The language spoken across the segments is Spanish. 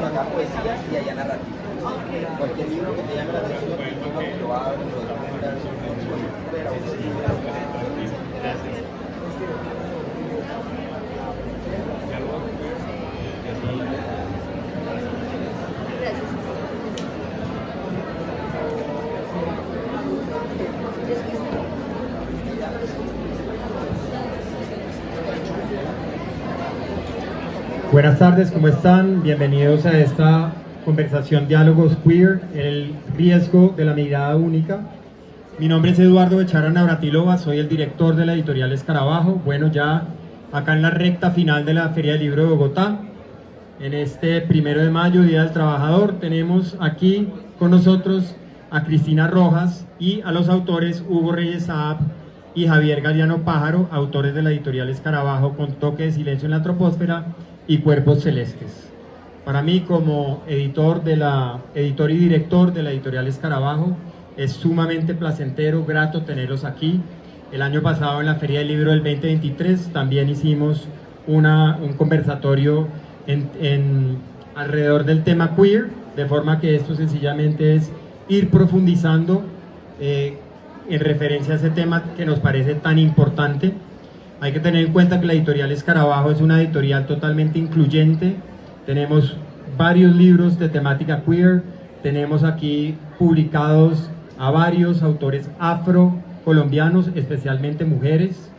acá poesía y allá narrativa. Cualquier libro que te llame la atención, lo abres, Buenas tardes, ¿cómo están? Bienvenidos a esta conversación Diálogos Queer, el riesgo de la mirada única. Mi nombre es Eduardo Bechara Navratilova, soy el director de la editorial Escarabajo. Bueno, ya acá en la recta final de la Feria del Libro de Bogotá, en este 1 de mayo, Día del Trabajador, tenemos aquí con nosotros a Cristina Rojas y a los autores Hugo Reyes Saab y Javier Galeano Pájaro, autores de la editorial Escarabajo, con Toque de Silencio en la Troposfera y Cuerpos Celestes. Para mí, como editor y director de la editorial Escarabajo, es sumamente placentero, grato tenerlos aquí. El año pasado, en la Feria del Libro del 2023, también hicimos un conversatorio alrededor del tema queer, de forma que esto sencillamente es ir profundizando en referencia a ese tema que nos parece tan importante. Hay que tener en cuenta que la editorial Escarabajo es una editorial totalmente incluyente. Tenemos varios libros de temática queer, tenemos aquí publicados a varios autores afro-colombianos, especialmente mujeres,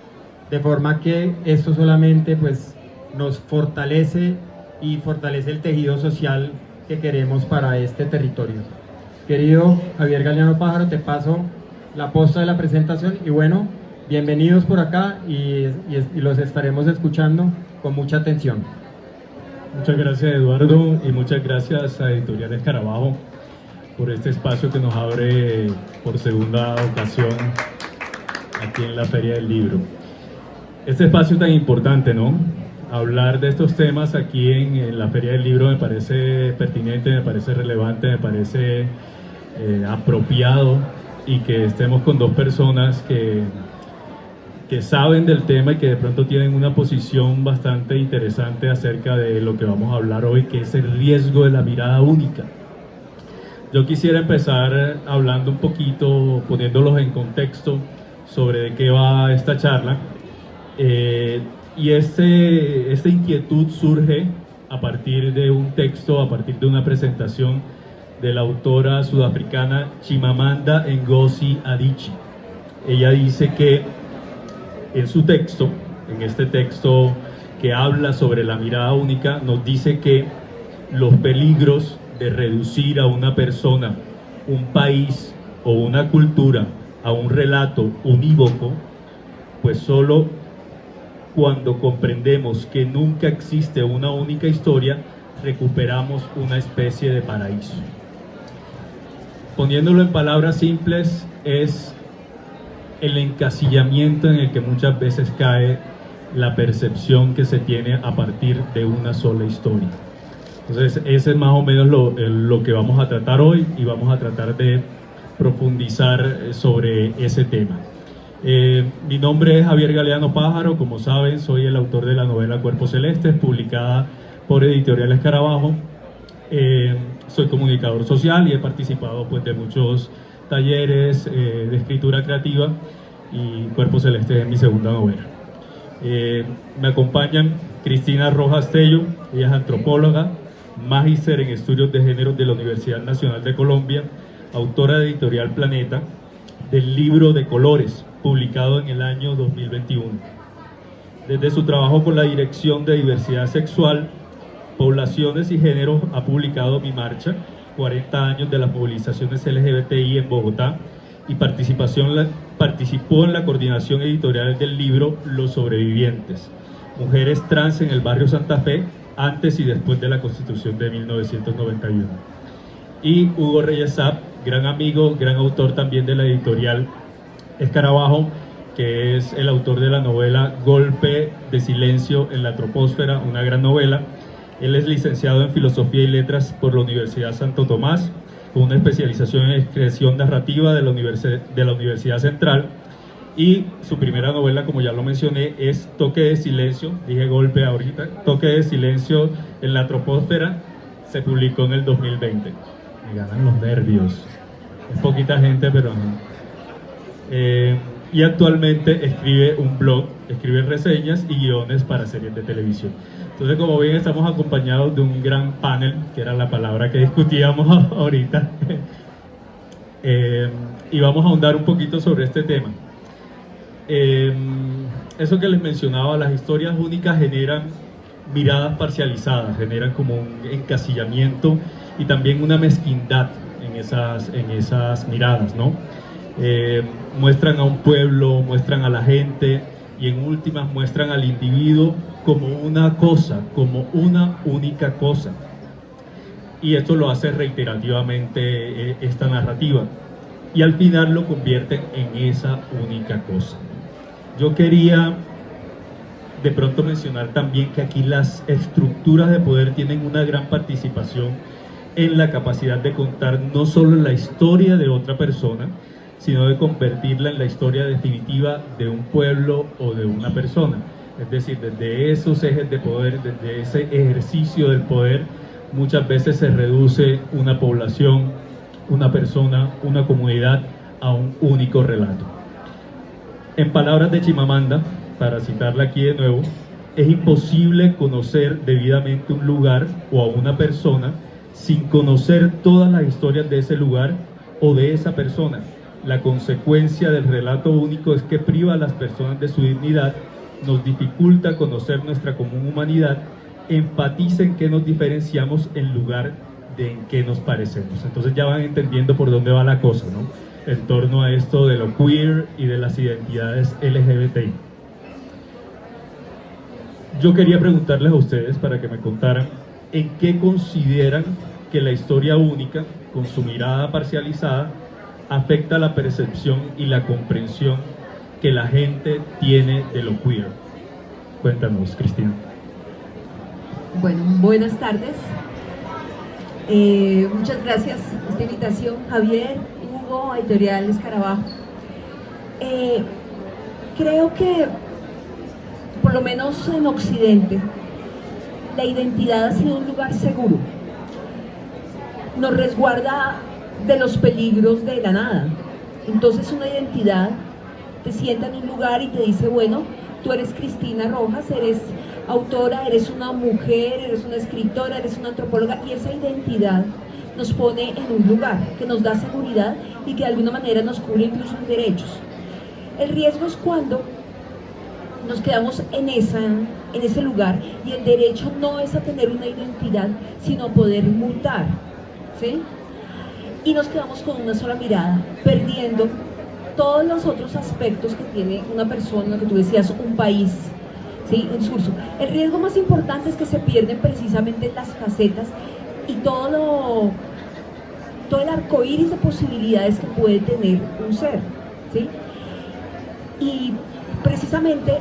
de forma que esto solamente pues, nos fortalece y fortalece el tejido social que queremos para este territorio. Querido Javier Galeano Pájaro, te paso la posta de la presentación y bueno, bienvenidos por acá y los estaremos escuchando con mucha atención. Muchas gracias, Eduardo, y muchas gracias a Editorial Escarabajo por este espacio que nos abre por segunda ocasión aquí en la Feria del Libro. Este espacio tan importante, ¿no? Hablar de estos temas aquí en la Feria del Libro me parece pertinente, me parece relevante, me parece apropiado, y que estemos con dos personas que saben del tema y que de pronto tienen una posición bastante interesante acerca de lo que vamos a hablar hoy, que es el riesgo de la mirada única. Yo quisiera empezar hablando un poquito, poniéndolos en contexto sobre de qué va esta charla. Y esta inquietud surge a partir de un texto, a partir de una presentación de la autora sudafricana Chimamanda Ngozi Adichie. Ella dice que en su texto, en este texto que habla sobre la mirada única, nos dice que los peligros de reducir a una persona, un país o una cultura a un relato unívoco, pues solo cuando comprendemos que nunca existe una única historia, recuperamos una especie de paraíso. Poniéndolo en palabras simples, es el encasillamiento en el que muchas veces cae la percepción que se tiene a partir de una sola historia. Entonces, ese es más o menos lo que vamos a tratar hoy, y vamos a tratar de profundizar sobre ese tema. Mi nombre es Javier Galeano Pájaro, como saben, soy el autor de la novela Cuerpos Celestes, publicada por Editorial Escarabajo. Soy comunicador social y he participado pues, de muchos talleres de escritura creativa, y Cuerpos Celestes es mi segunda novela. Me acompañan Cristina Rojas Tello, ella es antropóloga, magíster en estudios de género de la Universidad Nacional de Colombia, autora de Editorial Planeta, del libro de Colores, publicado en el año 2021. Desde su trabajo con la Dirección de Diversidad Sexual, Poblaciones y Géneros, ha publicado Mi Marcha, 40 años de las movilizaciones LGBTI en Bogotá, y participó en la coordinación editorial del libro Los Sobrevivientes, Mujeres Trans en el Barrio Santa Fe, antes y después de la Constitución de 1991. Y Hugo Reyes Saab, gran amigo, gran autor también de la editorial Escarabajo, que es el autor de la novela Golpe de Silencio en la Troposfera, una gran novela. Él es licenciado en Filosofía y Letras por la Universidad Santo Tomás, con una especialización en expresión narrativa de la Universidad Central, Y su primera novela, como ya lo mencioné, es Toque de Silencio, dije golpe ahorita, Toque de Silencio en la troposfera, se publicó en el 2020. Me ganan los nervios, es poquita gente, pero no. Y actualmente escribe un blog, escribe reseñas y guiones para series de televisión. Entonces, como ven, estamos acompañados de un gran panel, que era la palabra que discutíamos ahorita, y vamos a ahondar un poquito sobre este tema. Eso que les mencionaba, las historias únicas generan miradas parcializadas, generan como un encasillamiento y también una mezquindad en esas miradas, ¿no? Muestran a un pueblo, muestran a la gente y en últimas muestran al individuo como una cosa, como una única cosa. Y esto lo hace reiterativamente esta narrativa y al final lo convierten en esa única cosa. Yo quería de pronto mencionar también que aquí las estructuras de poder tienen una gran participación en la capacidad de contar no solo la historia de otra persona, sino de convertirla en la historia definitiva de un pueblo o de una persona. Es decir, desde esos ejes de poder, desde ese ejercicio del poder, muchas veces se reduce una población, una persona, una comunidad a un único relato. En palabras de Chimamanda, para citarla aquí de nuevo, es imposible conocer debidamente un lugar o a una persona sin conocer todas las historias de ese lugar o de esa persona. La consecuencia del relato único es que priva a las personas de su dignidad, nos dificulta conocer nuestra común humanidad, empatiza en qué nos diferenciamos en lugar de en qué nos parecemos. Entonces ya van entendiendo por dónde va la cosa, ¿no? En torno a esto de lo queer y de las identidades LGBTI. Yo quería preguntarles a ustedes para que me contaran en qué consideran que la historia única, con su mirada parcializada, afecta la percepción y la comprensión que la gente tiene de lo queer. Cuéntanos, Cristina. Bueno, buenas tardes. Muchas gracias por esta invitación, Javier, Hugo, Editorial Escarabajo. Creo que, por lo menos en Occidente, la identidad ha sido un lugar seguro. Nos resguarda de los peligros de la nada. Entonces una identidad te sienta en un lugar y te dice, bueno, tú eres Cristina Rojas, eres autora, eres una mujer, eres una escritora, eres una antropóloga, y esa identidad nos pone en un lugar que nos da seguridad y que de alguna manera nos cubre incluso en derechos. El riesgo es cuando nos quedamos en ese lugar y el derecho no es a tener una identidad, sino a poder mutar, ¿sí? Y nos quedamos con una sola mirada, perdiendo todos los otros aspectos que tiene una persona, que tú decías, un país, ¿sí? Un surso. El riesgo más importante es que se pierden precisamente las facetas y todo el arco iris de posibilidades que puede tener un ser, ¿sí? Y precisamente,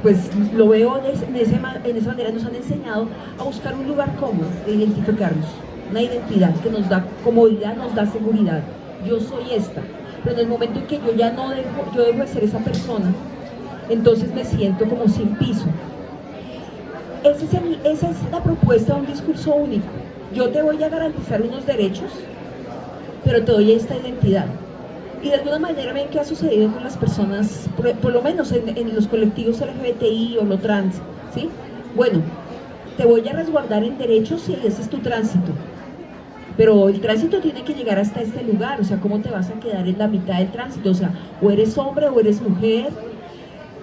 pues lo veo en esa manera, nos han enseñado a buscar un lugar cómodo de identificarnos, una identidad que nos da comodidad, nos da seguridad. Yo soy esta, pero en el momento en que yo ya no dejo de ser esa persona, entonces me siento como sin piso. Esa es la propuesta de un discurso único. Yo te voy a garantizar unos derechos, pero te doy esta identidad. Y de alguna manera ven qué ha sucedido con las personas, por lo menos en los colectivos LGBTI o lo trans, ¿sí? Bueno, te voy a resguardar en derechos y ese es tu tránsito. Pero el tránsito tiene que llegar hasta este lugar, o sea, ¿cómo te vas a quedar en la mitad del tránsito? O sea, o eres hombre o eres mujer,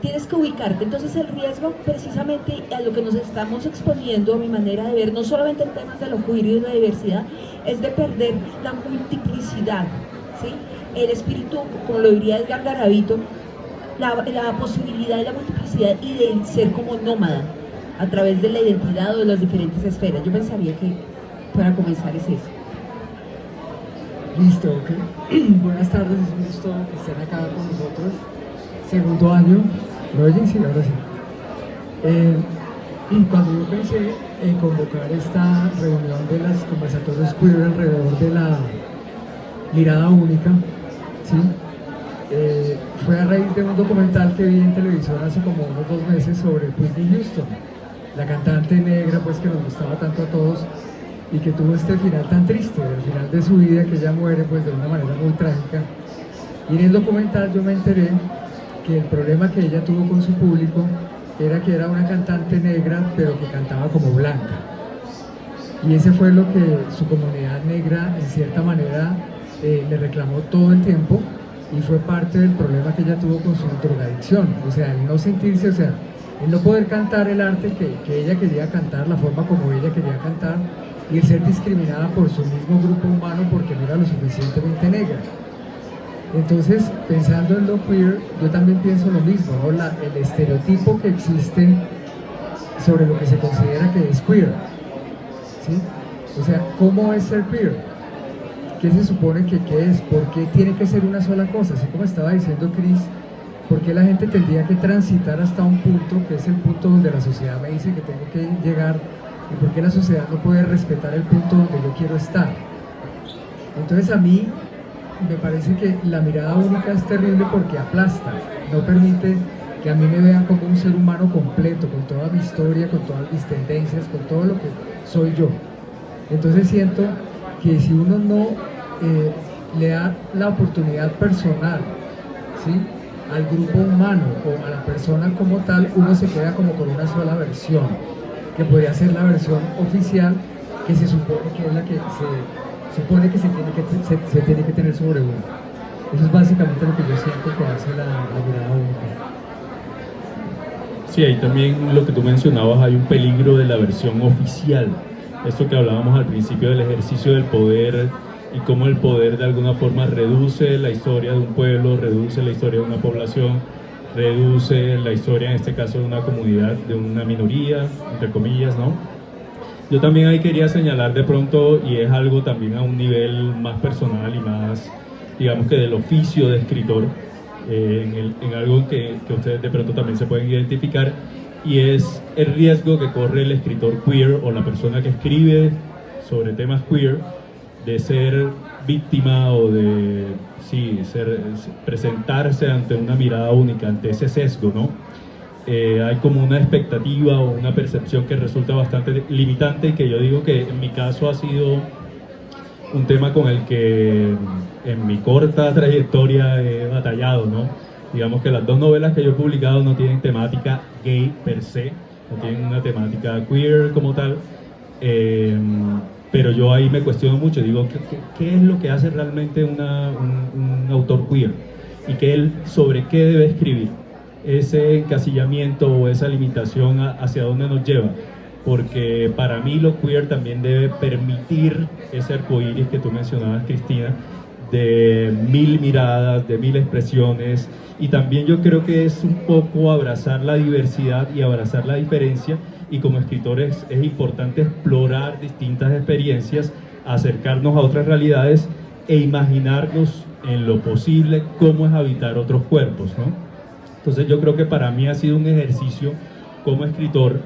tienes que ubicarte. Entonces el riesgo precisamente a lo que nos estamos exponiendo, a mi manera de ver, no solamente en temas de lo queer y de la diversidad, es de perder la multiplicidad, ¿sí? El espíritu, como lo diría Edgar Garavito, la posibilidad de la multiplicidad y de ser como nómada a través de la identidad o de las diferentes esferas. Yo pensaría que para comenzar es eso. Listo, ok. Buenas tardes, es un gusto que estén acá con nosotros. Segundo año. ¿Lo oyen? Sí, ahora sí. Cuando yo pensé en convocar esta reunión de las conversatorios queer alrededor de la mirada única, ¿sí? fue a raíz de un documental que vi en televisión hace como unos 2 meses sobre Whitney Houston, la cantante negra pues que nos gustaba tanto a todos y que tuvo este final tan triste, el final de su vida, que ella muere pues de una manera muy trágica. Y en el documental yo me enteré que el problema que ella tuvo con su público era que era una cantante negra pero que cantaba como blanca, y ese fue lo que su comunidad negra en cierta manera le reclamó todo el tiempo, y fue parte del problema que ella tuvo con su drogadicción, o sea, el no sentirse, o sea, el no poder cantar el arte que ella quería cantar, la forma como ella quería cantar, y el ser discriminada por su mismo grupo humano porque no era lo suficientemente negra. Entonces, pensando en lo queer, yo también pienso lo mismo, ¿no? El estereotipo que existe sobre lo que se considera que es queer, ¿sí? O sea, ¿cómo es ser queer? ¿Qué se supone que es? ¿Por qué tiene que ser una sola cosa? Así como estaba diciendo Chris, ¿por qué la gente tendría que transitar hasta un punto, que es el punto donde la sociedad me dice que tengo que llegar, y por qué la sociedad no puede respetar el punto donde yo quiero estar? Entonces a mí me parece que la mirada única es terrible porque aplasta, no permite que a mí me vean como un ser humano completo, con toda mi historia, con todas mis tendencias, con todo lo que soy yo. Entonces siento que si uno no le da la oportunidad personal, ¿sí?, al grupo humano o a la persona como tal, uno se queda como con una sola versión, que podría ser la versión oficial, que se supone que es la que se tiene que tener sobre uno. Eso es básicamente lo que yo siento que hace la mirada única. Sí, ahí también lo que tú mencionabas, hay un peligro de la versión oficial. Esto que hablábamos al principio del ejercicio del poder y cómo el poder de alguna forma reduce la historia de un pueblo, reduce la historia de una población, reduce la historia, en este caso, de una comunidad, de una minoría, entre comillas, ¿no? Yo también ahí quería señalar de pronto, y es algo también a un nivel más personal y más, digamos que del oficio de escritor, en algo que ustedes de pronto también se pueden identificar, y es el riesgo que corre el escritor queer o la persona que escribe sobre temas queer de ser víctima o de presentarse ante una mirada única, ante ese sesgo, ¿no? Hay como una expectativa o una percepción que resulta bastante limitante, y que yo digo que en mi caso ha sido un tema con el que en mi corta trayectoria he batallado, ¿no? Digamos que las 2 novelas que yo he publicado no tienen temática gay per se, no tienen una temática queer como tal, pero yo ahí me cuestiono mucho, digo, ¿qué es lo que hace realmente un autor queer? Y sobre qué debe escribir. Ese encasillamiento o esa limitación hacia dónde nos lleva, porque para mí lo queer también debe permitir ese arcoíris que tú mencionabas, Cristina, de 1000 miradas, de 1000 expresiones, y también yo creo que es un poco abrazar la diversidad y abrazar la diferencia, y como escritores es importante explorar distintas experiencias, acercarnos a otras realidades e imaginarnos en lo posible cómo es habitar otros cuerpos, ¿no? Entonces yo creo que para mí ha sido un ejercicio como escritor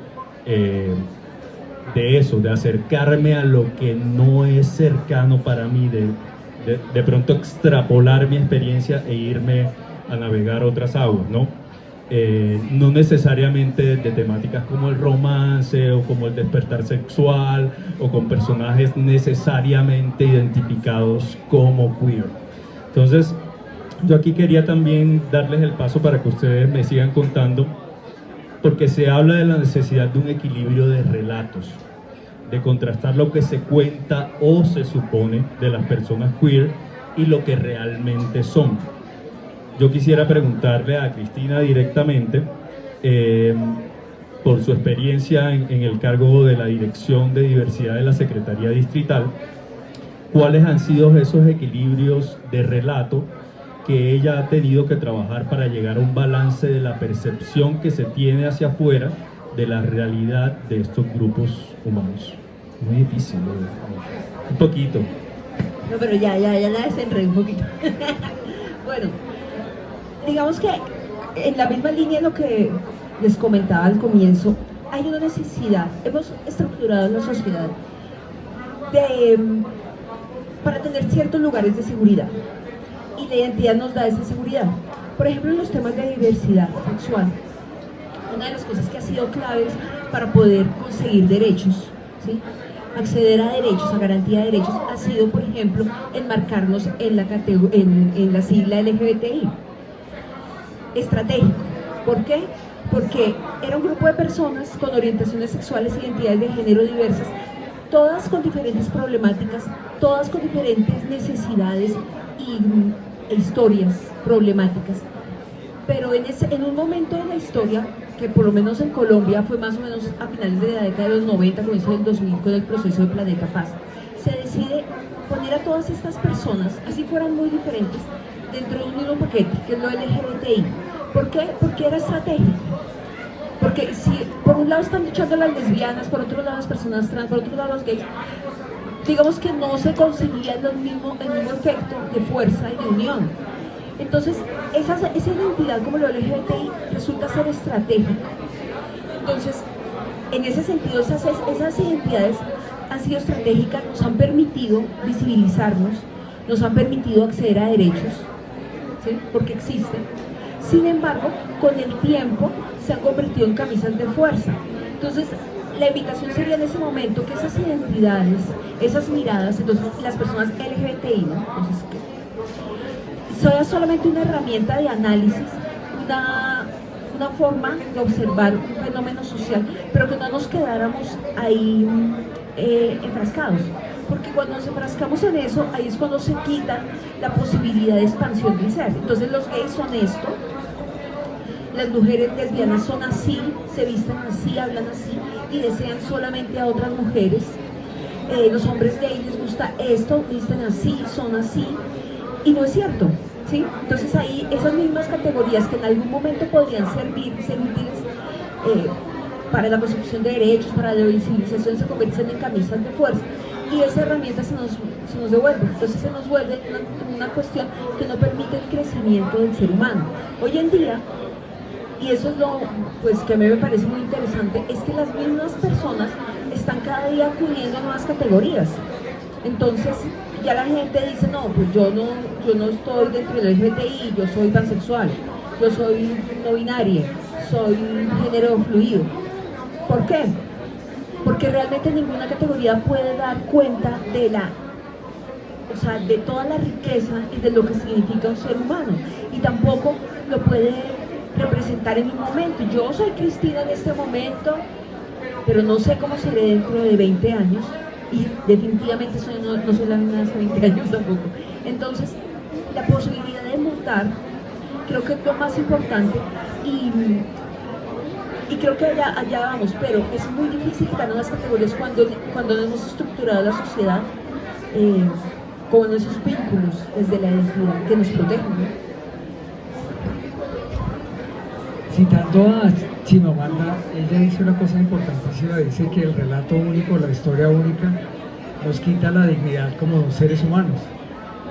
de eso, de acercarme a lo que no es cercano para mí, de pronto extrapolar mi experiencia e irme a navegar otras aguas, ¿no? No necesariamente de temáticas como el romance o como el despertar sexual o con personajes necesariamente identificados como queer. Entonces, yo aquí quería también darles el paso para que ustedes me sigan contando, porque se habla de la necesidad de un equilibrio de relatos, de contrastar lo que se cuenta o se supone de las personas queer y lo que realmente son. Yo quisiera preguntarle a Cristina directamente, por su experiencia en el cargo de la Dirección de Diversidad de la Secretaría Distrital, ¿cuáles han sido esos equilibrios de relato que ella ha tenido que trabajar para llegar a un balance de la percepción que se tiene hacia afuera de la realidad de estos grupos humanos? Muy difícil, ¿no? Un poquito. No, pero ya la desenredé un poquito. Bueno, digamos que en la misma línea de lo que les comentaba al comienzo, hay una necesidad, hemos estructurado en la sociedad para tener ciertos lugares de seguridad. y la identidad nos da esa seguridad. Por ejemplo, en los temas de diversidad sexual, una de las cosas que ha sido claves para poder conseguir derechos, ¿sí?, acceder a derechos, a garantía de derechos, ha sido, por ejemplo, enmarcarnos en la sigla LGBTI. Estratégico. ¿Por qué? Porque era un grupo de personas con orientaciones sexuales e identidades de género diversas, todas con diferentes problemáticas, todas con diferentes necesidades e historias problemáticas. Pero en un momento de la historia, que por lo menos en Colombia fue más o menos a finales de la década de los 90, comienzo del 2000 con el proceso de Planeta Paz, se decide poner a todas estas personas, así fueran muy diferentes, dentro de un mismo paquete, que es lo LGBTI. ¿Por qué? Porque era estratégico. Porque si por un lado están luchando las lesbianas, por otro lado las personas trans, por otro lado los gays, digamos que no se conseguía el mismo efecto de fuerza y de unión. Entonces, esa identidad como lo LGBTI resulta ser estratégica. Entonces, en ese sentido, esas identidades han sido estratégicas, nos han permitido visibilizarnos, nos han permitido acceder a derechos, ¿sí?, porque existen. Sin embargo, con el tiempo se han convertido en camisas de fuerza. Entonces, la invitación sería en ese momento que esas identidades, esas miradas, entonces las personas LGBTI, ¿no?, entonces, sea solamente una herramienta de análisis, una forma de observar un fenómeno social, pero que no nos quedáramos ahí enfrascados. Porque cuando nos enfrascamos en eso, ahí es cuando se quita la posibilidad de expansión del ser. Entonces los gays son esto, las mujeres lesbianas son así, se visten así, hablan así y desean solamente a otras mujeres. Los hombres gays les gusta esto, visten así, son así, y no es cierto, ¿sí? Entonces ahí esas mismas categorías que en algún momento podrían ser útiles para la construcción de derechos, para la visibilización, se convierten en camisas de fuerza y esa herramienta se nos devuelve. Entonces se nos vuelve una cuestión que no permite el crecimiento del ser humano. Hoy en día, y eso es lo pues, que a mí me parece muy interesante, es que las mismas personas están cada día acudiendo a nuevas categorías. Entonces ya la gente dice, no, pues yo no estoy dentro del LGBTI, yo soy pansexual, yo soy no binaria, soy género fluido. ¿Por qué? Porque realmente ninguna categoría puede dar cuenta de de toda la riqueza y de lo que significa un ser humano, y tampoco lo puede representar en un momento. Yo soy Cristina en este momento, pero no sé cómo seré dentro de 20 años, y definitivamente no soy la misma de hace 20 años tampoco. Entonces, la posibilidad de mutar creo que es lo más importante, y creo que allá vamos, pero es muy difícil quitar las categorías cuando hemos estructurado la sociedad con esos vínculos desde la identidad que nos protegen, ¿no? Citando a Chimamanda, ella dice una cosa importantísima, dice que el relato único, la historia única, nos quita la dignidad como seres humanos.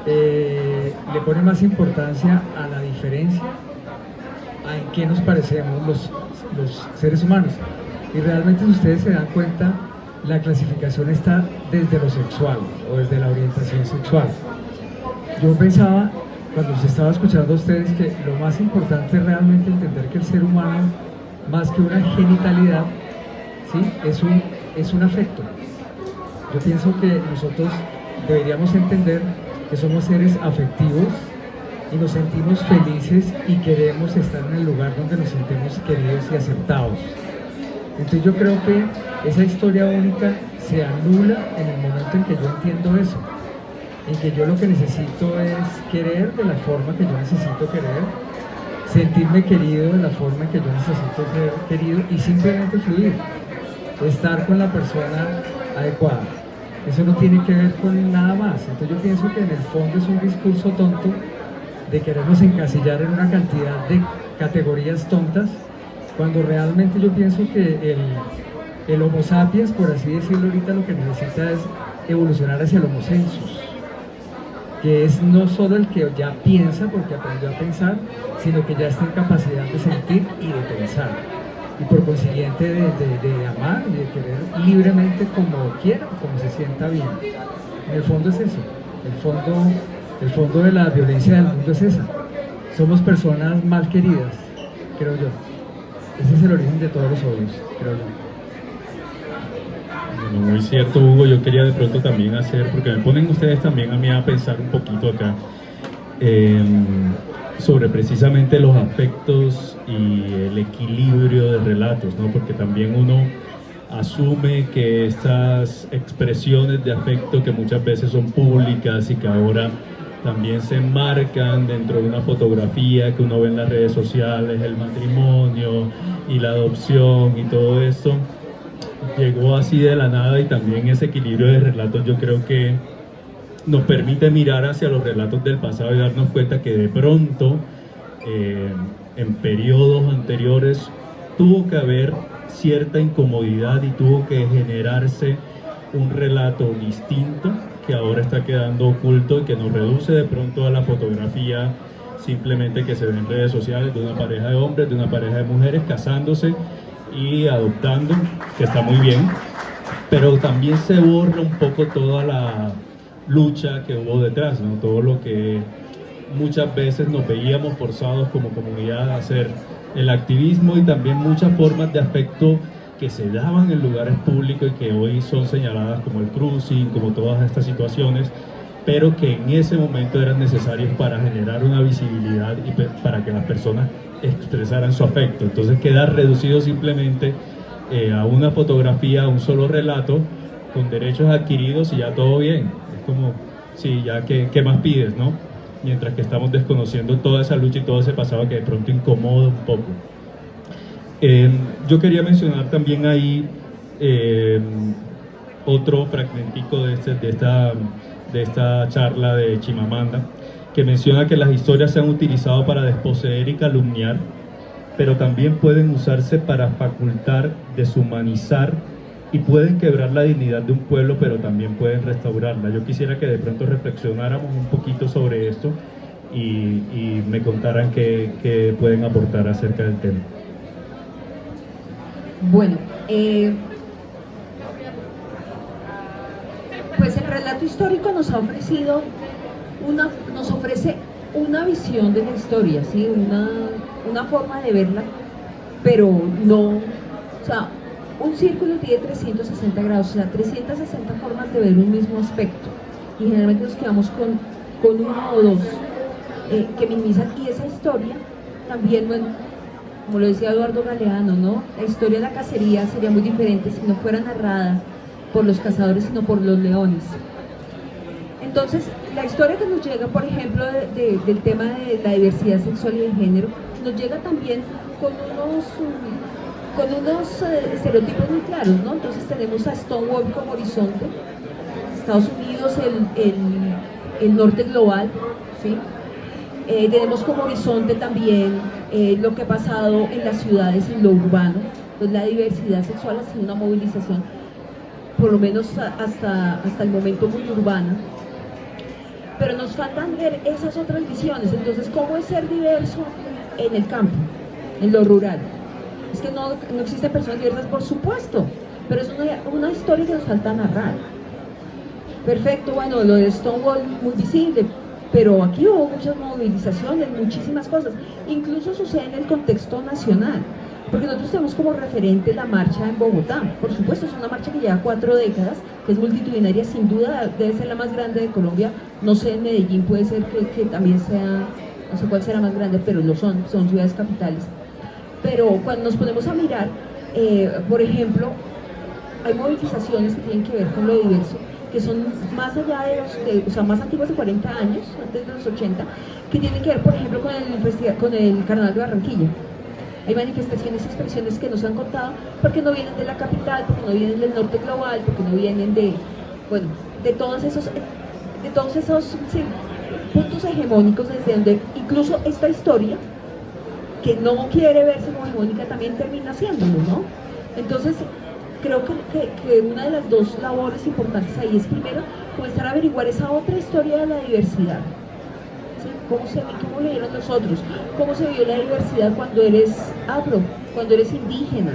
Le pone más importancia a la diferencia, a en qué nos parecemos los seres humanos. Y realmente, si ustedes se dan cuenta, la clasificación está desde lo sexual o desde la orientación sexual. Yo pensaba, cuando se estaba escuchando a ustedes, que lo más importante es realmente entender que el ser humano, más que una genitalidad, ¿sí?, es un afecto. Yo pienso que nosotros deberíamos entender que somos seres afectivos y nos sentimos felices y queremos estar en el lugar donde nos sentimos queridos y aceptados. Entonces yo creo que esa historia única se anula en el momento en que yo entiendo eso, en que yo lo que necesito es querer de la forma que yo necesito querer, sentirme querido de la forma en que yo necesito ser querido y simplemente fluir, estar con la persona adecuada. Eso no tiene que ver con nada más. Entonces yo pienso que en el fondo es un discurso tonto de querernos encasillar en una cantidad de categorías tontas, cuando realmente yo pienso que el Homo sapiens, por así decirlo ahorita, lo que necesita es evolucionar hacia el Homo sensus, que es no solo el que ya piensa porque aprendió a pensar, sino que ya está en capacidad de sentir y de pensar, y por consiguiente de amar y de querer libremente como quiera, como se sienta bien. En el fondo es eso, en el fondo el fondo de la violencia del mundo es esa. Somos personas mal queridas, creo yo. Ese es el origen de todos los odios, creo yo. Bueno, muy cierto, Hugo. Yo quería de pronto también hacer, porque me ponen ustedes también a mí a pensar un poquito acá sobre precisamente los aspectos y el equilibrio de relatos, ¿no? Porque también uno asume que estas expresiones de afecto que muchas veces son públicas y que ahora también se enmarcan dentro de una fotografía que uno ve en las redes sociales, el matrimonio y la adopción y todo esto, llegó así de la nada, y también ese equilibrio de relatos yo creo que nos permite mirar hacia los relatos del pasado y darnos cuenta que de pronto en periodos anteriores tuvo que haber cierta incomodidad y tuvo que generarse un relato distinto que ahora está quedando oculto y que nos reduce de pronto a la fotografía simplemente que se ve en redes sociales de una pareja de hombres, de una pareja de mujeres casándose y adoptando, que está muy bien, pero también se borra un poco toda la lucha que hubo detrás, ¿no? Todo lo que muchas veces nos veíamos forzados como comunidad a hacer, el activismo y también muchas formas de afecto que se daban en lugares públicos y que hoy son señaladas como el cruising, como todas estas situaciones, pero que en ese momento eran necesarios para generar una visibilidad y para que las personas expresaran su afecto. Entonces queda reducido simplemente a una fotografía, a un solo relato con derechos adquiridos y ya todo bien. Es como, sí, ya qué más pides, ¿no? Mientras que estamos desconociendo toda esa lucha y todo ese pasado que de pronto incomoda un poco. Yo quería mencionar también ahí otro fragmentico de esta charla de Chimamanda, que menciona que las historias se han utilizado para desposeer y calumniar, pero también pueden usarse para facultar, deshumanizar y pueden quebrar la dignidad de un pueblo, pero también pueden restaurarla. Yo quisiera que de pronto reflexionáramos un poquito sobre esto y me contaran qué pueden aportar acerca del tema. Bueno, pues el relato histórico nos ofrece una visión de la historia, ¿sí? Una forma de verla, pero no, o sea, un círculo tiene 360 grados, o sea, 360 formas de ver un mismo aspecto, y generalmente nos quedamos con uno o dos que minimizan, y esa historia también, bueno, como lo decía Eduardo Galeano, ¿no? La historia de la cacería sería muy diferente si no fuera narrada por los cazadores, sino por los leones. Entonces, la historia que nos llega, por ejemplo, del tema de la diversidad sexual y de género, nos llega también con unos estereotipos muy claros, ¿no? Entonces tenemos a Stonewall como horizonte, Estados Unidos, el norte global, ¿sí? Tenemos como horizonte también lo que ha pasado en las ciudades, en lo urbano. Entonces la diversidad sexual ha sido una movilización, por lo menos hasta el momento, muy urbana. Pero nos faltan ver esas otras visiones. Entonces, ¿cómo es ser diverso en el campo, en lo rural? Es que no existen personas diversas, por supuesto, pero es una historia que nos falta narrar. Perfecto, bueno, lo de Stonewall muy visible, pero aquí hubo muchas movilizaciones, muchísimas cosas, incluso sucede en el contexto nacional, porque nosotros tenemos como referente la marcha en Bogotá. Por supuesto, es una marcha que lleva 4 décadas, que es multitudinaria, sin duda debe ser la más grande de Colombia. No sé, en Medellín puede ser que también sea, no sé cuál será más grande, pero son ciudades capitales. Pero cuando nos ponemos a mirar, por ejemplo, hay movilizaciones que tienen que ver con lo diverso, que son más allá o sea, más antiguas de 40 años, antes de los 80, que tienen que ver, por ejemplo, con el Carnaval de Barranquilla. Hay manifestaciones y expresiones que nos han contado porque no vienen de la capital, porque no vienen del norte global, porque no vienen de todos esos sí, puntos hegemónicos, desde donde incluso esta historia, que no quiere verse como hegemónica, también termina haciéndolo, ¿no? Entonces, creo que una de las dos labores importantes ahí es, primero, comenzar a averiguar esa otra historia de la diversidad. ¿Sí? ¿Cómo lo vieron los otros? ¿Cómo se vio la diversidad cuando eres afro, cuando eres indígena?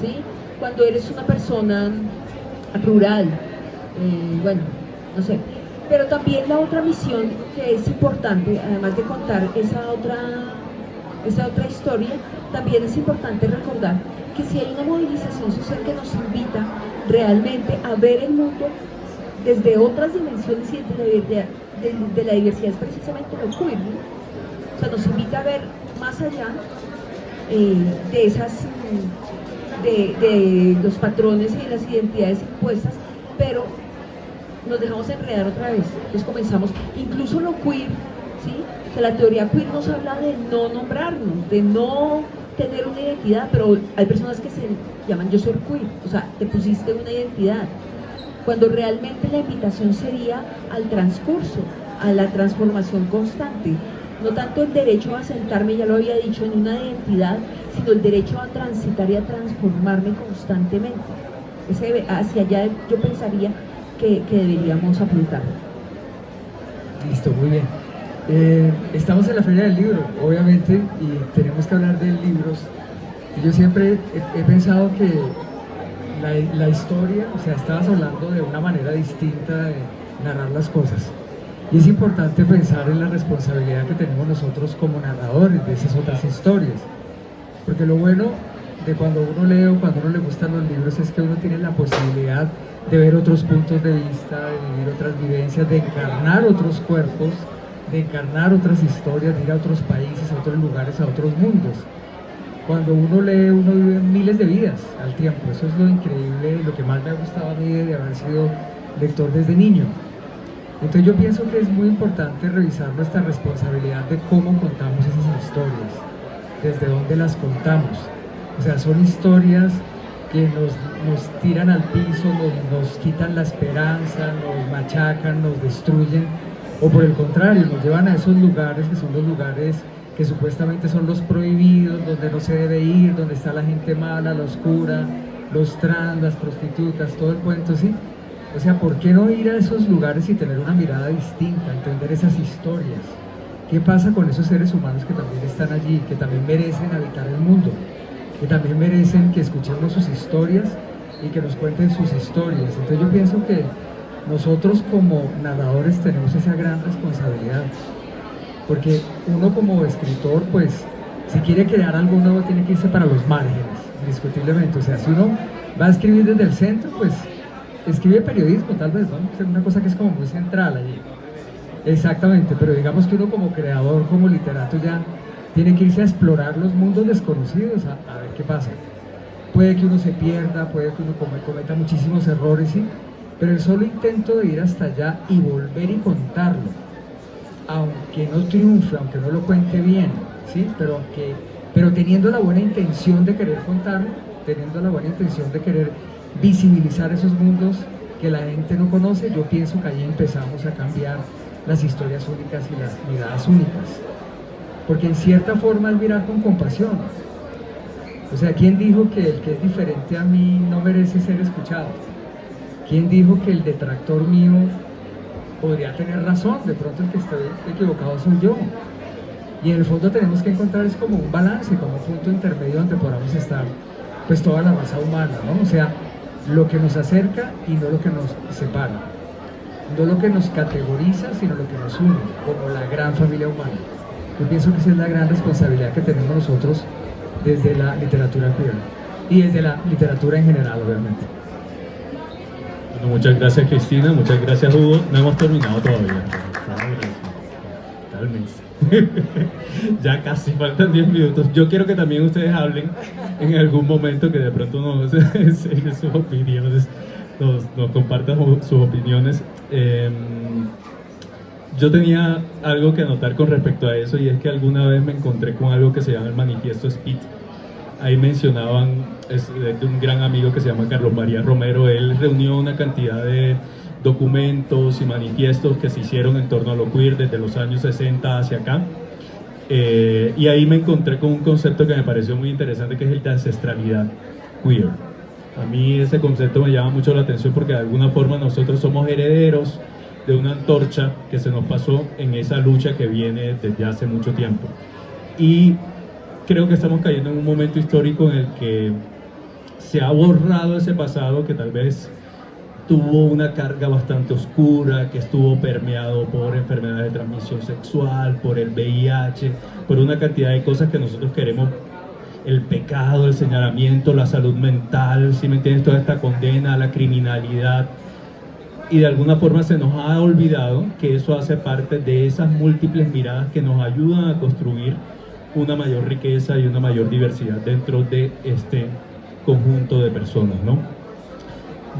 ¿Sí? Cuando eres una persona rural, bueno, no sé. Pero también la otra misión que es importante, además de contar esa otra historia, también es importante recordar que si hay una movilización social que nos invita realmente a ver el mundo desde otras dimensiones y de la diversidad es precisamente lo queer, ¿no? O sea, nos invita a ver más allá de esas, de los patrones y de las identidades impuestas, pero nos dejamos enredar otra vez. Entonces comenzamos, incluso lo queer, ¿sí? Que la teoría queer nos habla de no nombrarnos, de no tener una identidad, pero hay personas que se llaman yo soy queer, o sea, te pusiste una identidad, cuando realmente la invitación sería al transcurso, a la transformación constante, no tanto el derecho a sentarme, ya lo había dicho, en una identidad, sino el derecho a transitar y a transformarme constantemente. Hacia allá yo pensaría que deberíamos apuntar. Listo, muy bien. Estamos en la Feria del Libro, obviamente, y tenemos que hablar de libros. Y yo siempre he pensado que la historia, o sea, estabas hablando de una manera distinta de narrar las cosas. Y es importante pensar en la responsabilidad que tenemos nosotros como narradores de esas otras historias. Porque lo bueno de cuando uno lee o cuando uno le gustan los libros es que uno tiene la posibilidad de ver otros puntos de vista, de vivir otras vivencias, de encarnar otros cuerpos, de encarnar otras historias, de ir a otros países, a otros lugares, a otros mundos. Cuando uno lee, uno vive miles de vidas al tiempo. Eso es lo increíble, lo que más me ha gustado a mí de haber sido lector desde niño. Entonces yo pienso que es muy importante revisar nuestra responsabilidad de cómo contamos esas historias, desde dónde las contamos. O sea, son historias que nos tiran al piso, nos quitan la esperanza, nos machacan, nos destruyen, o por el contrario, nos llevan a esos lugares que son los lugares que supuestamente son los prohibidos, donde no se debe ir, donde está la gente mala, la oscura, los trans, las prostitutas, todo el cuento, ¿sí? O sea, ¿por qué no ir a esos lugares y tener una mirada distinta, entender esas historias? ¿Qué pasa con esos seres humanos que también están allí, que también merecen habitar el mundo, que también merecen que escuchemos sus historias y que nos cuenten sus historias? Entonces yo pienso que nosotros como narradores tenemos esa gran responsabilidad, porque uno como escritor, pues, si quiere crear algo nuevo tiene que irse para los márgenes, indiscutiblemente. O sea, si uno va a escribir desde el centro, pues escribe periodismo tal vez, ¿no? Es una cosa que es como muy central allí. Exactamente, pero digamos que uno como creador, como literato ya tiene que irse a explorar los mundos desconocidos, a ver qué pasa. Puede que uno se pierda, puede que uno cometa muchísimos errores, ¿sí? Pero el solo intento de ir hasta allá y volver y contarlo, aunque no triunfe, aunque no lo cuente bien, ¿sí? Pero teniendo la buena intención de querer contarlo, teniendo la buena intención de querer visibilizar esos mundos que la gente no conoce, yo pienso que ahí empezamos a cambiar las historias únicas y las miradas únicas. Porque en cierta forma es mirar con compasión. O sea, ¿quién dijo que el que es diferente a mí no merece ser escuchado? ¿Quién dijo que el detractor mío podría tener razón? De pronto el que estoy equivocado soy yo. Y en el fondo tenemos que encontrar es como un balance, como un punto intermedio donde podamos estar pues toda la masa humana, ¿no? O sea, lo que nos acerca y no lo que nos separa. No lo que nos categoriza, sino lo que nos une, como la gran familia humana. Yo pienso que esa es la gran responsabilidad que tenemos nosotros desde la literatura queer y desde la literatura en general, obviamente. Bueno, muchas gracias, Cristina, muchas gracias, Hugo. No hemos terminado todavía. Ya casi faltan 10 minutos. Yo quiero que también ustedes hablen en algún momento, que de pronto nos sus opiniones, nos compartan sus opiniones. Yo tenía algo que anotar con respecto a eso, y es que alguna vez me encontré con algo que se llama el Manifiesto Spit. Ahí mencionaban de un gran amigo que se llama Carlos María Romero. Él reunió una cantidad de documentos y manifiestos que se hicieron en torno a lo queer desde los años 60 hacia acá. Y ahí me encontré con un concepto que me pareció muy interesante, que es el de ancestralidad queer. A mí ese concepto me llama mucho la atención porque de alguna forma nosotros somos herederos de una antorcha que se nos pasó en esa lucha que viene desde hace mucho tiempo. Y creo que estamos cayendo en un momento histórico en el que se ha borrado ese pasado que tal vez tuvo una carga bastante oscura, que estuvo permeado por enfermedades de transmisión sexual, por el VIH, por una cantidad de cosas que nosotros queremos, el pecado, el señalamiento, la salud mental, ¿sí me entiendes? Toda esta condena a la criminalidad, y de alguna forma se nos ha olvidado que eso hace parte de esas múltiples miradas que nos ayudan a construir una mayor riqueza y una mayor diversidad dentro de este conjunto de personas, ¿no?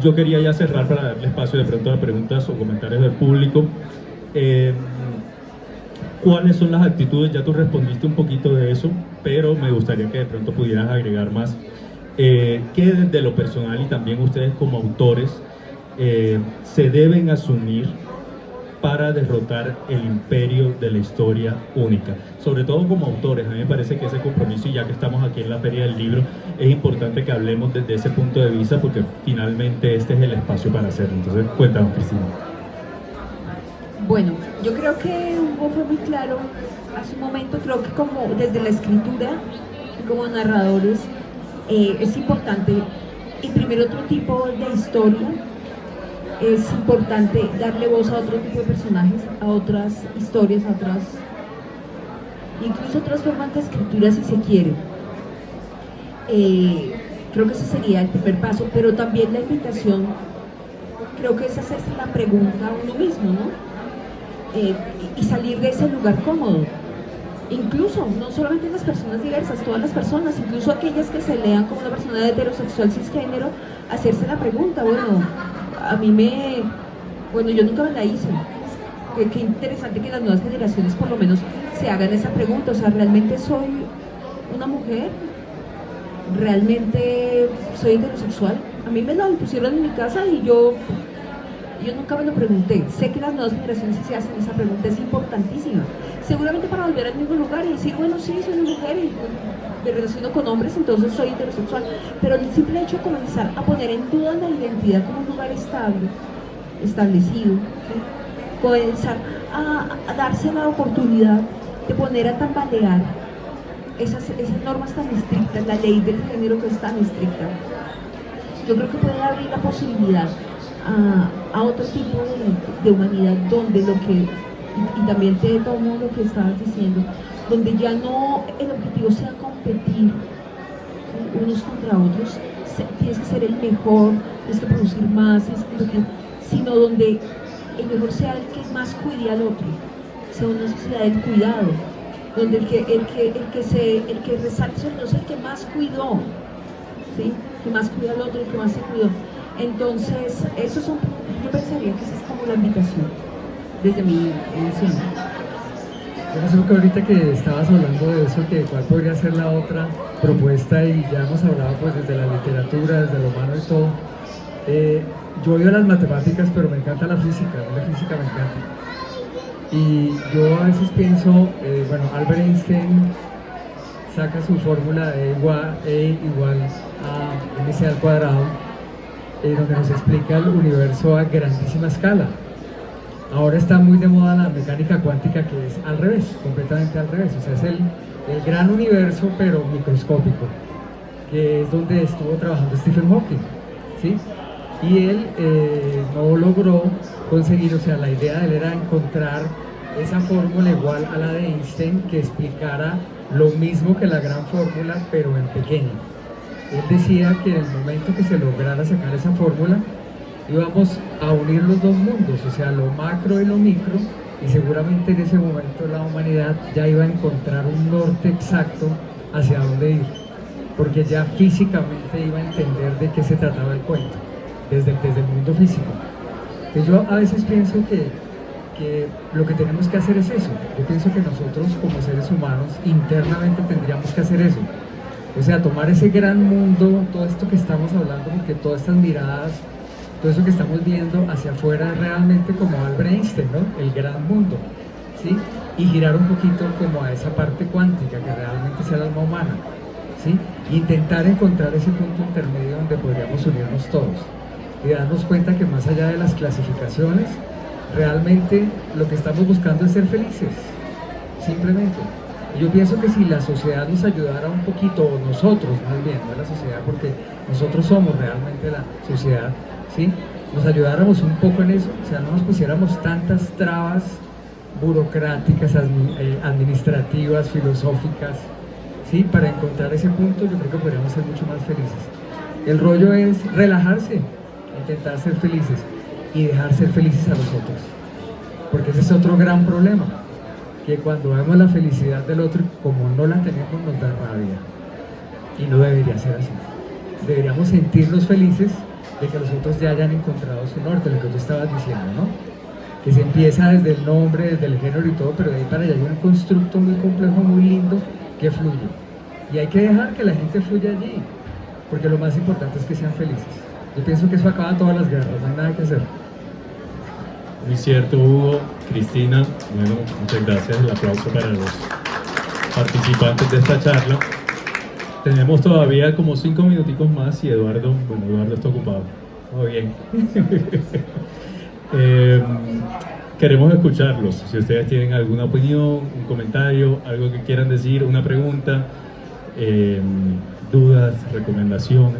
Yo quería ya cerrar para darle espacio de pronto a preguntas o comentarios del público. ¿Cuáles son las actitudes? Ya tú respondiste un poquito de eso, pero me gustaría que de pronto pudieras agregar más. ¿Qué desde lo personal y también ustedes como autores se deben asumir para derrotar el imperio de la historia única? Sobre todo como autores, a mí me parece que ese compromiso, y ya que estamos aquí en la Feria del Libro, es importante que hablemos desde ese punto de vista, porque finalmente este es el espacio para hacerlo. Entonces, cuéntanos, Cristina. Bueno, yo creo que Hugo fue muy claro hace un momento. Creo que como desde la escritura y como narradores es importante imprimir otro tipo de historia. Es importante darle voz a otro tipo de personajes, a otras historias, a otras, incluso otras formas de escritura si se quiere. Creo que ese sería el primer paso, pero también la invitación, creo que es hacerse la pregunta a uno mismo, ¿no? Y salir de ese lugar cómodo. Incluso, no solamente las personas diversas, todas las personas, incluso aquellas que se lean como una persona heterosexual cisgénero, hacerse la pregunta, bueno, yo nunca me la hice. Qué interesante que las nuevas generaciones por lo menos se hagan esa pregunta, o sea, ¿realmente soy una mujer? ¿Realmente soy heterosexual? A mí me lo impusieron en mi casa y yo nunca me lo pregunté. Sé que las nuevas generaciones sí se hacen esa pregunta, es importantísima. Seguramente para volver al mismo lugar y decir, bueno, sí, soy una mujer y me relaciono con hombres, entonces soy heterosexual. Pero el simple hecho de comenzar a poner en duda la identidad como un lugar estable, establecido, ¿sí? Comenzar a darse la oportunidad de poner a tambalear esas normas tan estrictas, la ley del género que es tan estricta. Yo creo que puede abrir la posibilidad a otro tipo de humanidad donde lo que, y también te tomo lo que estabas diciendo, donde ya no el objetivo sea competir, ¿sí?, unos contra otros, tienes que ser el mejor, tienes que producir más, sino donde el mejor sea el que más cuide al otro, sea una sociedad del cuidado, donde el que resalte sobre todo es el que más cuidó, ¿sí?, que más cuida al otro, el que más se cuidó. Entonces, yo pensaría que esa es como la invitación desde mi edición. Yo no sé que ahorita que estabas hablando de eso, que cuál podría ser la otra propuesta, y ya hemos hablado pues desde la literatura, desde lo humano y todo. Yo odio las matemáticas, pero me encanta la física, la física me encanta. Y yo a veces pienso, Albert Einstein saca su fórmula E igual a mc al cuadrado, donde nos explica el universo a grandísima escala. Ahora está muy de moda la mecánica cuántica, que es al revés, completamente al revés. O sea, es el gran universo, pero microscópico, que es donde estuvo trabajando Stephen Hawking, ¿sí? Y él no logró conseguir, o sea, la idea de él era encontrar esa fórmula igual a la de Einstein, que explicara lo mismo que la gran fórmula, pero en pequeño. Él decía que en el momento que se lograra sacar esa fórmula, íbamos a unir los dos mundos, o sea, lo macro y lo micro, y seguramente en ese momento la humanidad ya iba a encontrar un norte exacto hacia dónde ir, porque ya físicamente iba a entender de qué se trataba el cuento, desde el mundo físico. Entonces yo a veces pienso que lo que tenemos que hacer es eso. Yo pienso que nosotros como seres humanos internamente tendríamos que hacer eso. O sea, tomar ese gran mundo, todo esto que estamos hablando, porque todas estas miradas, todo eso que estamos viendo hacia afuera es realmente como Albert Einstein, ¿no? El gran mundo, ¿sí? Y girar un poquito como a esa parte cuántica, que realmente sea el alma humana, ¿sí? E intentar encontrar ese punto intermedio donde podríamos unirnos todos y darnos cuenta que más allá de las clasificaciones, realmente lo que estamos buscando es ser felices, simplemente. Y yo pienso que si la sociedad nos ayudara un poquito, o nosotros más bien, no la sociedad, porque nosotros somos realmente la sociedad, ¿sí? nos ayudáramos un poco en eso, o sea, no nos pusiéramos tantas trabas burocráticas, administrativas, filosóficas, ¿sí? Para encontrar ese punto yo creo que podríamos ser mucho más felices. El rollo es relajarse, intentar ser felices y dejar ser felices a los otros, porque ese es otro gran problema, que cuando vemos la felicidad del otro, como no la tenemos, nos da rabia, y no debería ser así. Deberíamos sentirnos felices de que los otros ya hayan encontrado su norte, lo que tú estabas diciendo, ¿no? Que se empieza desde el nombre, desde el género y todo, pero de ahí para allá hay un constructo muy complejo, muy lindo, que fluye. Y hay que dejar que la gente fluya allí, porque lo más importante es que sean felices. Yo pienso que eso acaba todas las guerras, no hay nada que hacer. Muy cierto, Hugo. Cristina, bueno, muchas gracias. El aplauso para los participantes de esta charla. Tenemos todavía como 5 minuticos más y Eduardo está ocupado. Muy bien. Queremos escucharlos. Si ustedes tienen alguna opinión, un comentario, algo que quieran decir, una pregunta, dudas, recomendaciones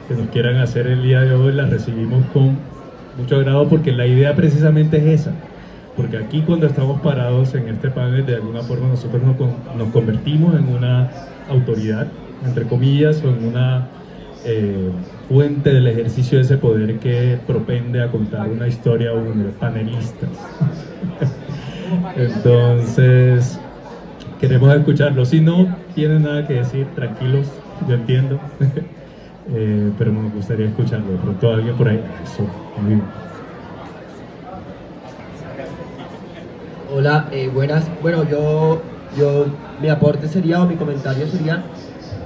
que nos quieran hacer el día de hoy, las recibimos con mucho agrado, porque la idea precisamente es esa. Porque aquí, cuando estamos parados en este panel, de alguna forma nosotros nos convertimos en una autoridad, entre comillas, o en una fuente del ejercicio de ese poder que propende a contar una historia a unos panelistas. Entonces, queremos escucharlo. Si no tienen nada que decir, tranquilos, yo entiendo. Pero nos gustaría escucharlo. De pronto alguien por ahí. Eso, muy bien. Hola, buenas. Bueno, mi aporte sería, o mi comentario sería,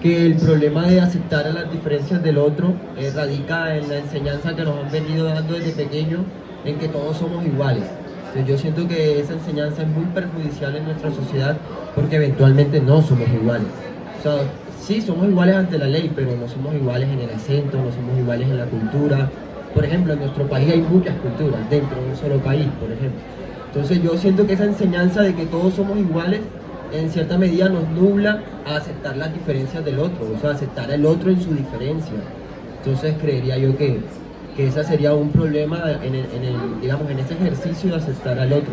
que el problema de aceptar a las diferencias del otro radica en la enseñanza que nos han venido dando desde pequeños, en que todos somos iguales. Entonces, yo siento que esa enseñanza es muy perjudicial en nuestra sociedad, porque eventualmente no somos iguales. O sea, sí, somos iguales ante la ley, pero no somos iguales en el acento, no somos iguales en la cultura. Por ejemplo, en nuestro país hay muchas culturas, dentro de un solo país, por ejemplo. Entonces yo siento que esa enseñanza de que todos somos iguales, en cierta medida nos nubla a aceptar las diferencias del otro, o sea, aceptar al otro en su diferencia. Entonces creería yo que ese sería un problema digamos, en ese ejercicio de aceptar al otro.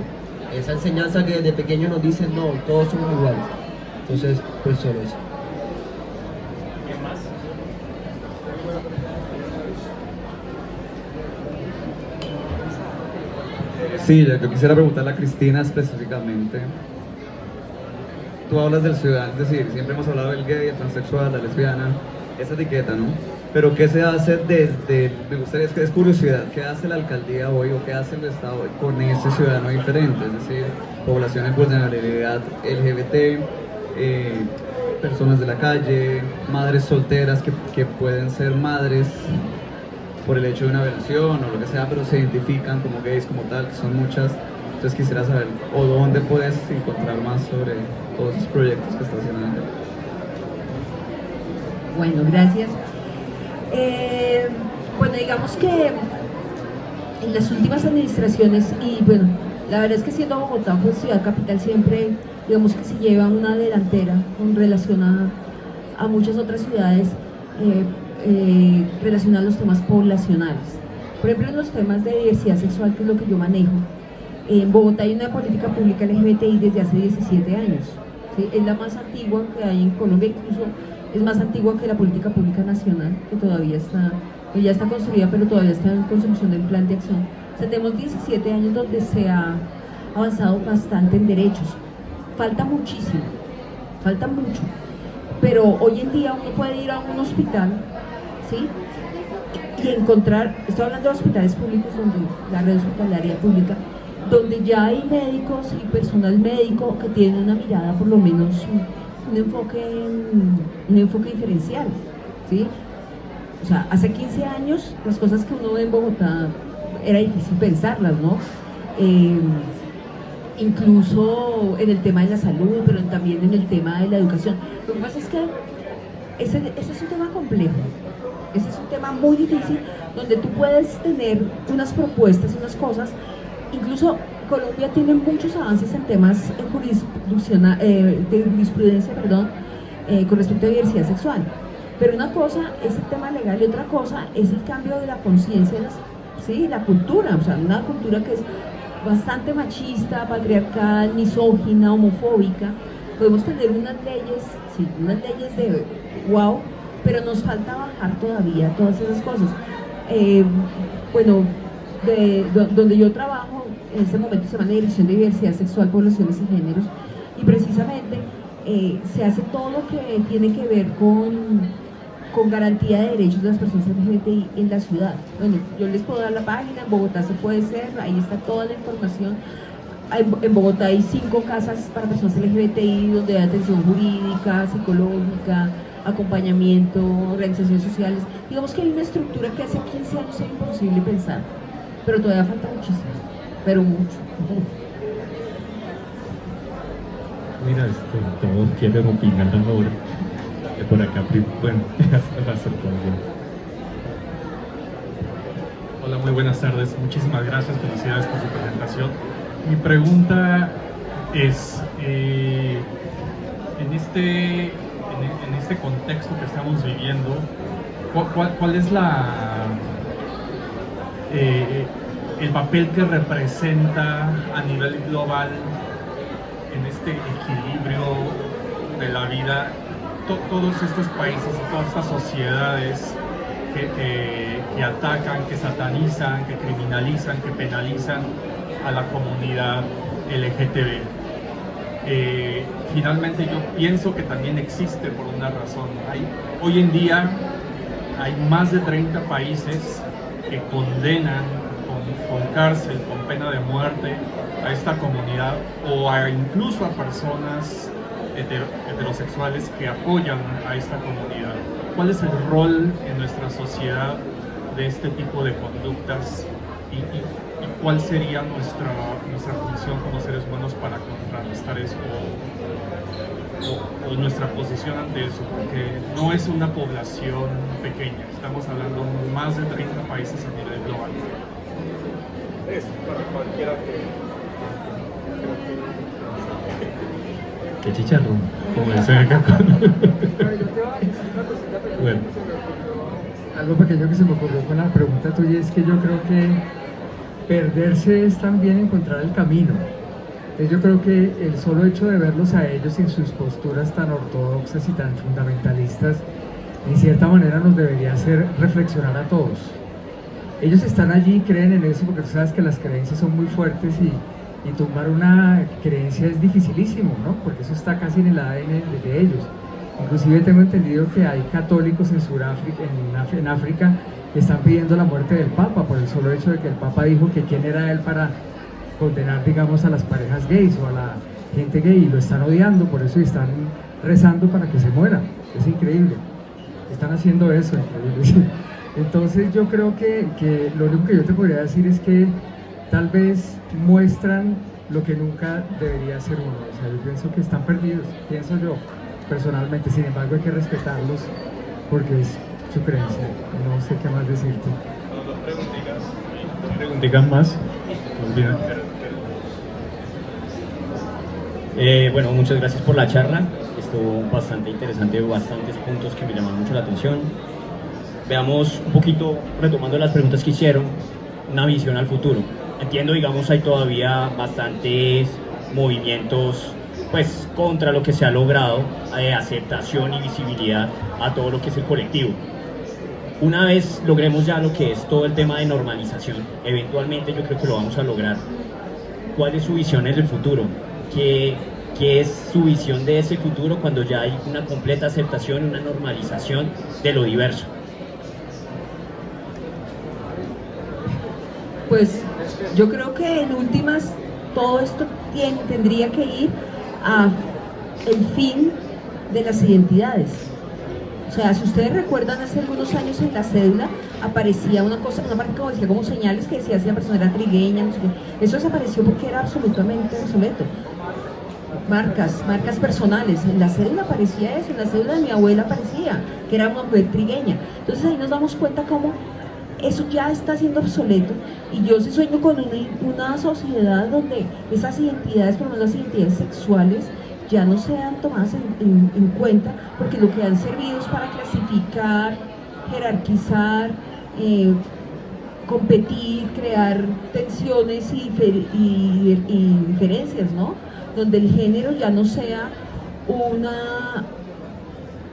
Esa enseñanza que desde pequeño nos dicen, no, todos somos iguales. Entonces, pues solo eso. Sí, yo quisiera preguntarle a Cristina específicamente. Tú hablas del ciudadano, es decir, siempre hemos hablado del gay, el transexual, la lesbiana, esa etiqueta, ¿no? Pero ¿qué se hace me gustaría, es curiosidad, ¿qué hace la alcaldía hoy o qué hace el Estado hoy con ese ciudadano diferente? Es decir, población en vulnerabilidad LGBT, personas de la calle, madres solteras que pueden ser madres por el hecho de una violación o lo que sea, pero se identifican como gays, como tal, que son muchas. Entonces quisiera saber, o dónde puedes encontrar más sobre todos esos proyectos que estás haciendo. Bueno, gracias. Bueno, digamos que en las últimas administraciones, y bueno, la verdad es que siendo Bogotá, pues ciudad capital, siempre digamos que se lleva una delantera con relación a muchas otras ciudades relacionadas a los temas poblacionales. Por ejemplo, en los temas de diversidad sexual, que es lo que yo manejo, en Bogotá hay una política pública LGBTI desde hace 17 años. ¿Sí? Es la más antigua que hay en Colombia, incluso es más antigua que la política pública nacional, que todavía está, que ya está construida, pero todavía está en construcción del plan de acción. O sea, tenemos 17 años donde se ha avanzado bastante en derechos. Falta muchísimo, falta mucho, pero hoy en día uno puede ir a un hospital, ¿sí? Y encontrar, estoy hablando de hospitales públicos, donde la red hospitalaria pública, donde ya hay médicos y personal médico que tienen una mirada, por lo menos un enfoque diferencial, ¿sí? O sea, hace 15 años las cosas que uno ve en Bogotá era difícil pensarlas, ¿no? Incluso en el tema de la salud, pero también en el tema de la educación. Lo que pasa es que ese es un tema complejo, ese es un tema muy difícil, donde tú puedes tener unas propuestas, unas cosas. Incluso Colombia tiene muchos avances en temas de jurisprudencia, con respecto a diversidad sexual. Pero una cosa es el tema legal y otra cosa es el cambio de la conciencia ¿sí? La cultura, o sea, una cultura que es bastante machista, patriarcal, misógina, homofóbica. Podemos tener unas leyes, sí, unas leyes de wow, pero nos falta bajar todavía todas esas cosas. Bueno, donde yo trabajo, en este momento se llama la Dirección de Diversidad Sexual, Poblaciones y Géneros, y precisamente se hace todo lo que tiene que ver con garantía de derechos de las personas LGBTI en la ciudad. Bueno, yo les puedo dar la página, en Bogotá se puede hacer, ahí está toda la información. En Bogotá hay 5 casas para personas LGBTI donde hay atención jurídica, psicológica, acompañamiento, organizaciones sociales. Digamos que hay una estructura que hace 15 años era imposible pensar, pero todavía falta muchísimo, pero mucho. Mira, todos quieren opinar ahora. Por acá, bueno, hola, muy buenas tardes. Muchísimas gracias, felicidades por su presentación. Mi pregunta es, en este contexto que estamos viviendo, ¿cuál es el papel que representa a nivel global en este equilibrio de la vida todos estos países y todas estas sociedades que atacan, que satanizan, que criminalizan, que penalizan a la comunidad LGTB? Finalmente yo pienso que también existe por una razón. Hoy en día hay más de 30 países que condenan con cárcel, con pena de muerte a esta comunidad o incluso a personas heterosexuales que apoyan a esta comunidad. ¿Cuál es el rol en nuestra sociedad de este tipo de conductas y cuál sería nuestra función como seres humanos para contrarrestar eso o nuestra posición ante eso? Porque no es una población pequeña, estamos hablando de más de 30 países a nivel global. Es para cualquiera que qué chicharrón, como dicen acá. Bueno. Algo pequeño que se me ocurrió con la pregunta tuya es que yo creo que perderse es también encontrar el camino. Entonces yo creo que el solo hecho de verlos a ellos en sus posturas tan ortodoxas y tan fundamentalistas, en cierta manera nos debería hacer reflexionar a todos. Ellos están allí, creen en eso, porque tú sabes que las creencias son muy fuertes y tumbar una creencia es dificilísimo, ¿no? Porque eso está casi en el ADN de ellos. Inclusive tengo entendido que hay católicos en Sudáfrica, en África, que están pidiendo la muerte del Papa por el solo hecho de que el Papa dijo que quién era él para condenar, digamos, a las parejas gays o a la gente gay, y lo están odiando por eso y están rezando para que se muera. Es increíble. Están haciendo eso, increíble. Entonces yo creo que lo único que yo te podría decir es que tal vez muestran lo que nunca debería ser uno. O sea, yo pienso que están perdidos, pienso yo personalmente. Sin embargo, hay que respetarlos porque es su creencia. No sé qué más decirte. Dos preguntitas más. Bueno, muchas gracias por la charla. Estuvo bastante interesante, bastantes puntos que me llamaron mucho la atención. Veamos un poquito, retomando las preguntas que hicieron, una visión al futuro. Entiendo, digamos, hay todavía bastantes movimientos pues contra lo que se ha logrado, aceptación y visibilidad a todo lo que es el colectivo. Una vez logremos ya lo que es todo el tema de normalización, eventualmente yo creo que lo vamos a lograr. ¿Cuál es su visión en el futuro? ¿Qué es su visión de ese futuro cuando ya hay una completa aceptación y una normalización de lo diverso? Pues yo creo que en últimas todo esto tendría que ir a el fin de las identidades. O sea, si ustedes recuerdan, hace algunos años en la cédula aparecía una cosa, una parte como decía como señales que decía si la persona era trigueña, no sé qué. Eso desapareció porque era absolutamente obsoleto. Marcas personales, en la cédula aparecía eso, en la cédula de mi abuela aparecía que era una mujer trigueña. Entonces ahí nos damos cuenta cómo eso ya está siendo obsoleto, y yo sí sueño con una sociedad donde esas identidades, por lo menos las identidades sexuales, ya no sean tomadas en cuenta, porque lo que han servido es para clasificar, jerarquizar, competir, crear tensiones y diferencias, ¿no? Donde el género ya no sea una...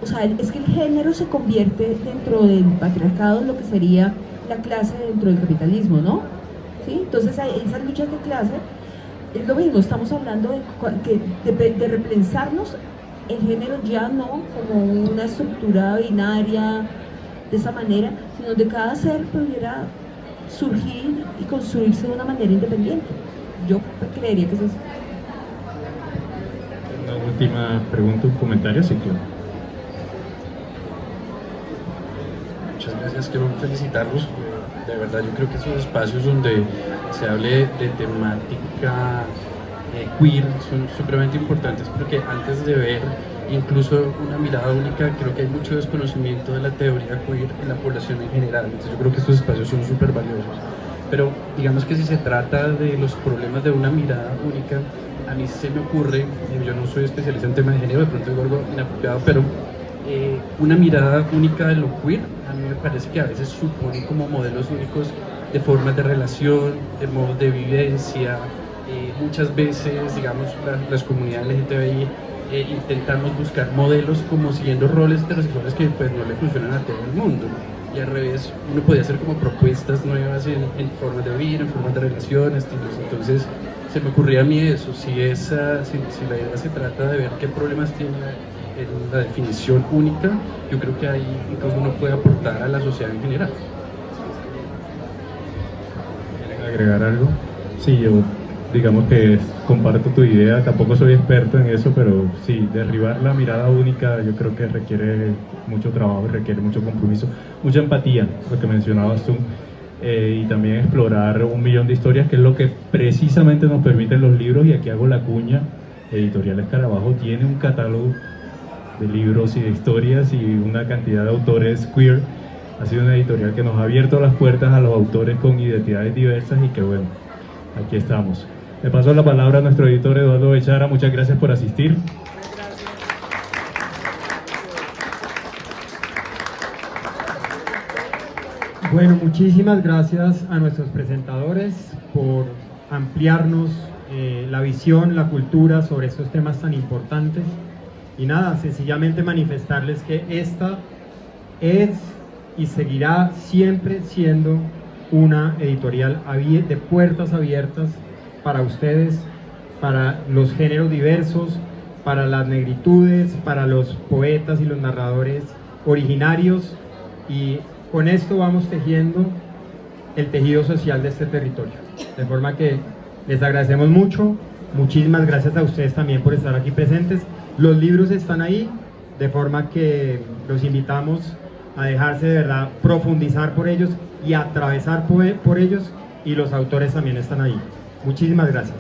O sea, es que el género se convierte dentro del patriarcado en lo que sería la clase dentro del capitalismo, ¿no? ¿Sí? Entonces, esas luchas de clase es lo mismo, estamos hablando de repensarnos el género ya no como una estructura binaria de esa manera, sino de cada ser pudiera surgir y construirse de una manera independiente. Yo creería que eso es... Una última pregunta, un comentario, sí, claro. Muchas gracias, quiero felicitarlos. De verdad, yo creo que esos espacios donde se hable de temática queer son supremamente importantes, porque antes de ver incluso una mirada única, creo que hay mucho desconocimiento de la teoría queer en la población en general. Entonces yo creo que estos espacios son súper valiosos. Pero digamos que si se trata de los problemas de una mirada única, a mí se me ocurre, yo no soy especialista en temas de género, de pronto digo algo inapropiado, pero una mirada única de lo queer, a mí me parece que a veces supone como modelos únicos de formas de relación, de modos de vivencia. Muchas veces, digamos, las comunidades LGTBI intentamos buscar modelos como siguiendo roles heterosexuales que pues no le funcionan a todo el mundo. Y al revés, uno podía hacer como propuestas nuevas en formas de vivir, en formas de relación, estilos. Entonces, se me ocurría a mí eso, si la idea se trata de ver qué problemas tiene la definición única, yo creo que ahí incluso uno puede aportar a la sociedad en general. ¿Quieren agregar algo? Sí, yo digamos que comparto tu idea, tampoco soy experto en eso, pero sí, derribar la mirada única yo creo que requiere mucho trabajo, requiere mucho compromiso, mucha empatía, lo que mencionabas tú, y también explorar 1.000.000 de historias, que es lo que precisamente nos permiten los libros, y aquí hago la cuña. Editorial Escarabajo tiene un catálogo de libros y de historias y una cantidad de autores queer. Ha sido una editorial que nos ha abierto las puertas a los autores con identidades diversas, y que bueno, aquí estamos. Le paso la palabra a nuestro editor Eduardo Bechara. Muchas gracias por asistir. Bueno, muchísimas gracias a nuestros presentadores por ampliarnos la visión, la cultura sobre estos temas tan importantes. Y nada, sencillamente manifestarles que esta es y seguirá siempre siendo una editorial de puertas abiertas para ustedes, para los géneros diversos, para las negritudes, para los poetas y los narradores originarios, y con esto vamos tejiendo el tejido social de este territorio. De forma que les agradecemos mucho, muchísimas gracias a ustedes también por estar aquí presentes. Los libros están ahí, de forma que los invitamos a dejarse de verdad profundizar por ellos y atravesar por ellos, y los autores también están ahí. Muchísimas gracias.